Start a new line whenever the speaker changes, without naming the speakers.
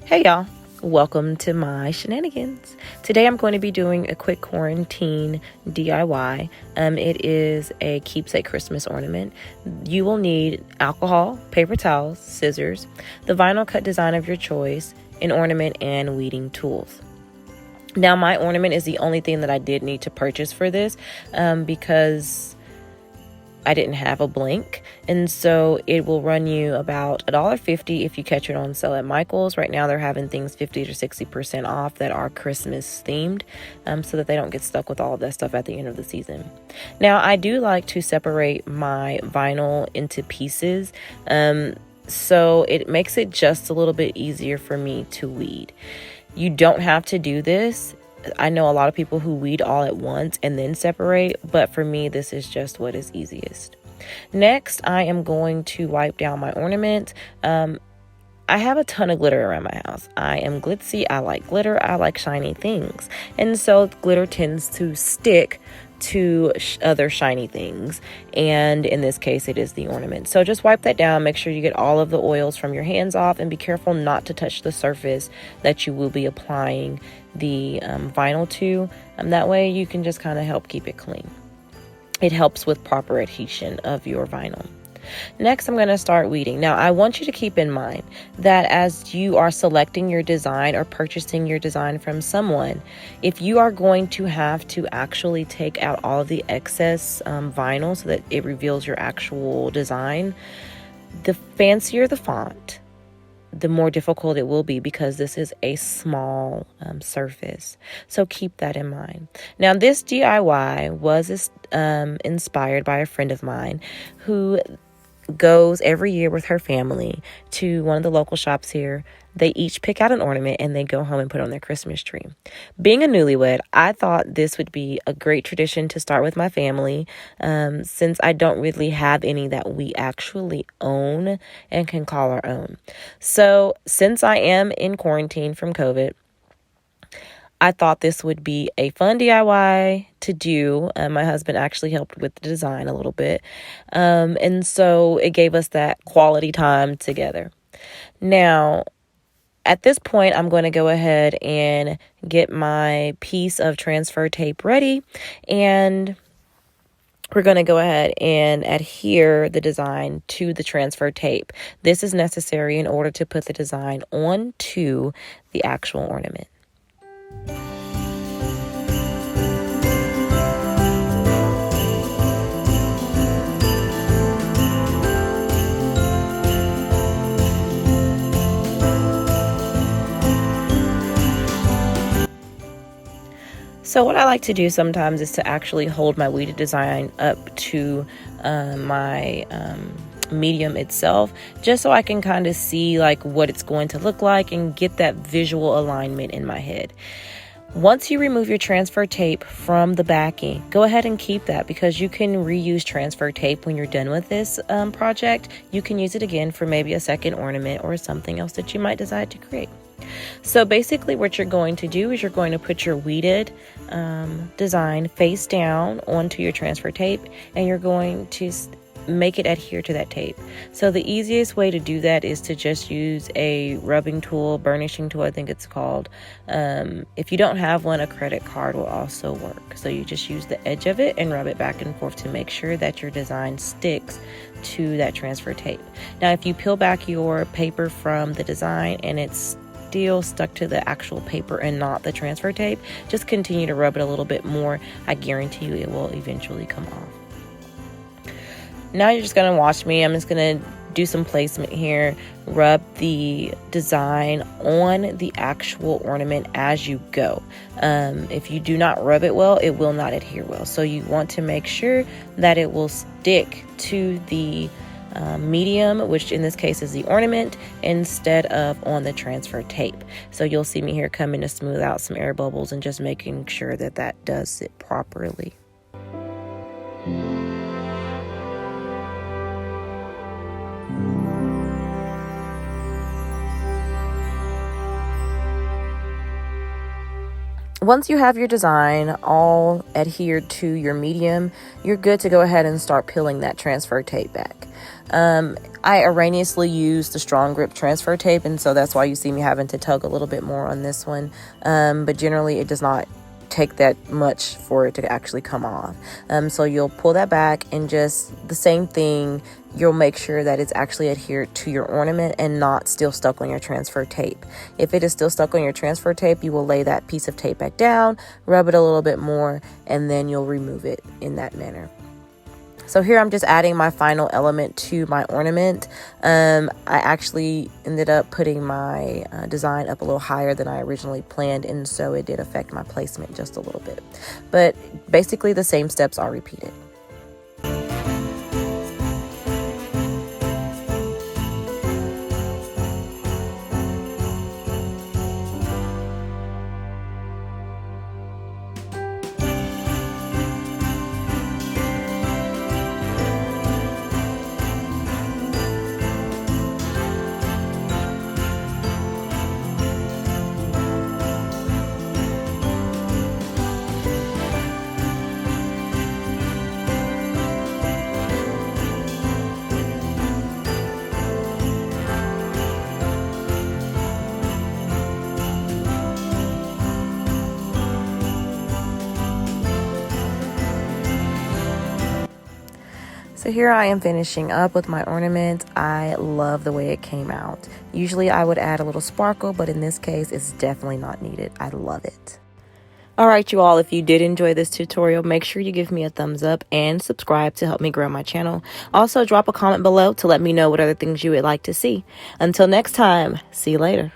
Hey y'all, welcome to my shenanigans. Today I'm going to be doing a quick quarantine DIY. It is a keepsake Christmas ornament. You will need alcohol, paper towels, scissors, the vinyl cut design of your choice, an ornament, and weeding tools. Now my ornament is the only thing that I did need to purchase for this because I didn't have a blank, and so it will run you about $1.50 if you catch it on sale at Michael's. Right now they're having things 50 to 60% off that are Christmas themed, so that they don't get stuck with all of that stuff at the end of the season. Now I do like to separate my vinyl into pieces, so it makes it just a little bit easier for me to weed. You don't have to do this. I know a lot of people who weed all at once and then separate, but for me, this is just what is easiest. Next, I am going to wipe down my ornament. I have a ton of glitter around my house. I am glitzy. I like glitter. I like shiny things. And so glitter tends to stick to other shiny things, and in this case it is the ornament. So just wipe that down, make sure you get all of the oils from your hands off, and be careful not to touch the surface that you will be applying the vinyl to. That way you can just kind of help keep it clean. It helps with proper adhesion of your vinyl. Next, I'm going to start weeding. Now, I want you to keep in mind that as you are selecting your design or purchasing your design from someone, if you are going to have to actually take out all of the excess vinyl so that it reveals your actual design, the fancier the font, the more difficult it will be, because this is a small surface. So keep that in mind. Now, this DIY was inspired by a friend of mine who goes every year with her family to one of the local shops here. They each pick out an ornament and they go home and put it on their Christmas tree. Being a newlywed, I thought this would be a great tradition to start with my family, since I don't really have any that we actually own and can call our own. So since I am in quarantine from COVID, I thought this would be a fun DIY to do. My husband actually helped with the design a little bit. And so it gave us that quality time together. Now, at this point, I'm going to go ahead and get my piece of transfer tape ready. And we're going to go ahead and adhere the design to the transfer tape. This is necessary in order to put the design onto the actual ornament. So what I like to do sometimes is to actually hold my weeded design up to my medium itself, just so I can kind of see like what it's going to look like and get that visual alignment in my head. Once you remove your transfer tape from the backing, go ahead and keep that, because you can reuse transfer tape when you're done with this project. You can use it again for maybe a second ornament or something else that you might decide to create. So basically what you're going to do is you're going to put your weeded design face down onto your transfer tape, and you're going to make it adhere to that tape. So the easiest way to do that is to just use a rubbing tool, burnishing tool, I think it's called. If you don't have one, a credit card will also work. So you just use the edge of it and rub it back and forth to make sure that your design sticks to that transfer tape. Now, if you peel back your paper from the design and it's still stuck to the actual paper and not the transfer tape, just continue to rub it a little bit more. I guarantee you it will eventually come off. Now you're just going to watch me. I'm just going to do some placement here, rub the design on the actual ornament as you go. If you do not rub it well, it will not adhere well. So you want to make sure that it will stick to the medium, which in this case is the ornament, instead of on the transfer tape. So you'll see me here coming to smooth out some air bubbles and just making sure that that does sit properly. Once you have your design all adhered to your medium, you're good to go ahead and start peeling that transfer tape back. I erroneously used the strong grip transfer tape, and so that's why you see me having to tug a little bit more on this one. But generally it does not take that much for it to actually come off. So you'll pull that back, and just the same thing, you'll make sure that it's actually adhered to your ornament and not still stuck on your transfer tape. If it is still stuck on your transfer tape, you will lay that piece of tape back down, rub it a little bit more, and then you'll remove it in that manner. So here I'm just adding my final element to my ornament. I actually ended up putting my design up a little higher than I originally planned, and so it did affect my placement just a little bit. But basically the same steps are repeated. So here I am finishing up with my ornament. I love the way it came out. Usually I would add a little sparkle, but in this case, it's definitely not needed. I love it. All right, you all, if you did enjoy this tutorial, make sure you give me a thumbs up and subscribe to help me grow my channel. Also, drop a comment below to let me know what other things you would like to see. Until next time, see you later.